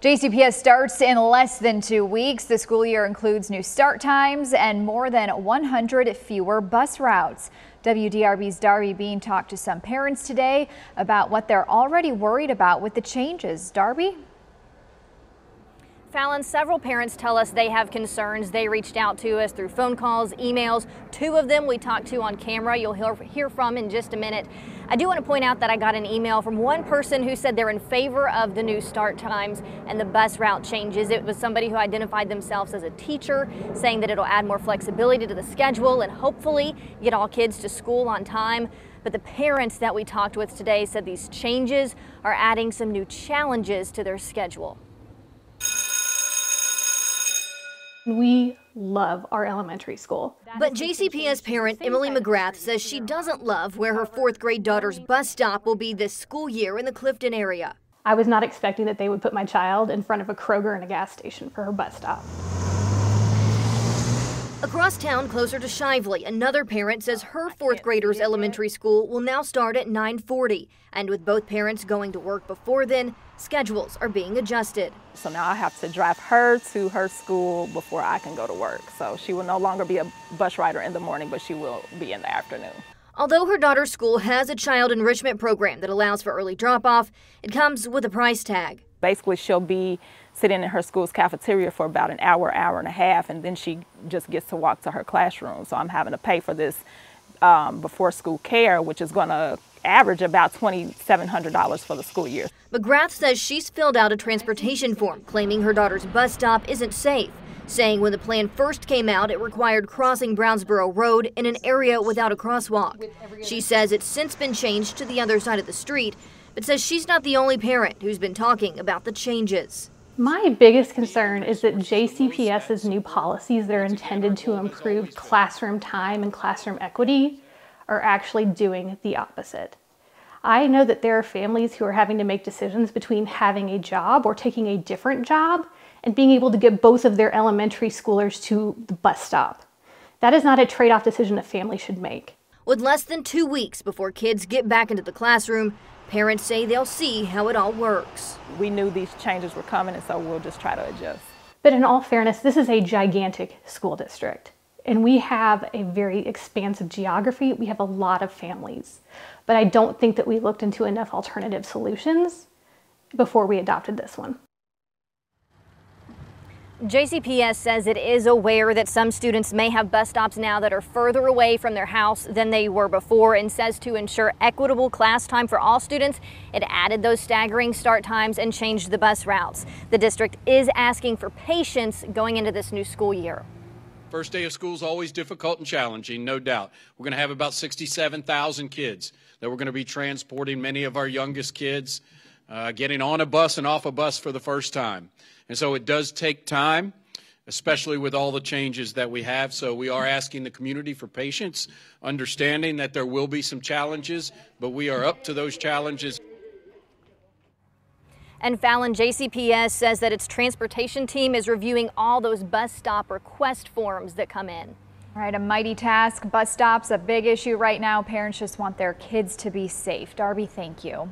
JCPS starts in less than 2 weeks. The school year includes new start times and more than 100 fewer bus routes. WDRB's Darby Bean talked to some parents today about what they're already worried about with the changes. Darby? Fallon, several parents tell us they have concerns. They reached out to us through phone calls, emails. 2 of them we talked to on camera. You'll hear from in just a minute. I do want to point out that I got an email from one person who said they're in favor of the new start times and the bus route changes. It was somebody who identified themselves as a teacher, saying that it'll add more flexibility to the schedule and hopefully get all kids to school on time. But the parents that we talked with today said these changes are adding some new challenges to their schedule. We love our elementary school. But JCPS parent Emily McGrath says she doesn't love where her 4th grade daughter's bus stop will be this school year in the Clifton area. I was not expecting that they would put my child in front of a Kroger and a gas station for her bus stop. Across town, closer to Shively, another parent says her 4th grader's elementary school will now start at 9:40. And with both parents going to work before then, schedules are being adjusted. So now I have to drive her to her school before I can go to work. So she will no longer be a bus rider in the morning, but she will be in the afternoon. Although her daughter's school has a child enrichment program that allows for early drop-off, it comes with a price tag. Basically, she'll be sitting in her school's cafeteria for about an hour, hour and a half, and then she just gets to walk to her classroom. So I'm having to pay for this before school care, which is going to average about $2,700 for the school year. McGrath says she's filled out a transportation form claiming her daughter's bus stop isn't safe, saying when the plan first came out, it required crossing Brownsboro Road in an area without a crosswalk. She says it's since been changed to the other side of the street, but says she's not the only parent who's been talking about the changes. My biggest concern is that JCPS's new policies that are intended to improve classroom time and classroom equity are actually doing the opposite. I know that there are families who are having to make decisions between having a job or taking a different job and being able to get both of their elementary schoolers to the bus stop. That is not a trade-off decision a family should make. With less than 2 weeks before kids get back into the classroom, parents say they'll see how it all works. We knew these changes were coming, and so we'll just try to adjust. But in all fairness, this is a gigantic school district, and we have a very expansive geography. We have a lot of families, but I don't think that we looked into enough alternative solutions before we adopted this one. JCPS says it is aware that some students may have bus stops now that are further away from their house than they were before, and says to ensure equitable class time for all students, it added those staggering start times and changed the bus routes. The district is asking for patience going into this new school year. First day of school is always difficult and challenging, no doubt. We're going to have about 67,000 kids that we're going to be transporting, many of our youngest kids getting on a bus and off a bus for the first time. And so it does take time, especially with all the changes that we have. So we are asking the community for patience, understanding that there will be some challenges, but we are up to those challenges. And Fallon, JCPS says that its transportation team is reviewing all those bus stop request forms that come in. All right, a mighty task. Bus stops, a big issue right now. Parents just want their kids to be safe. Darby, thank you.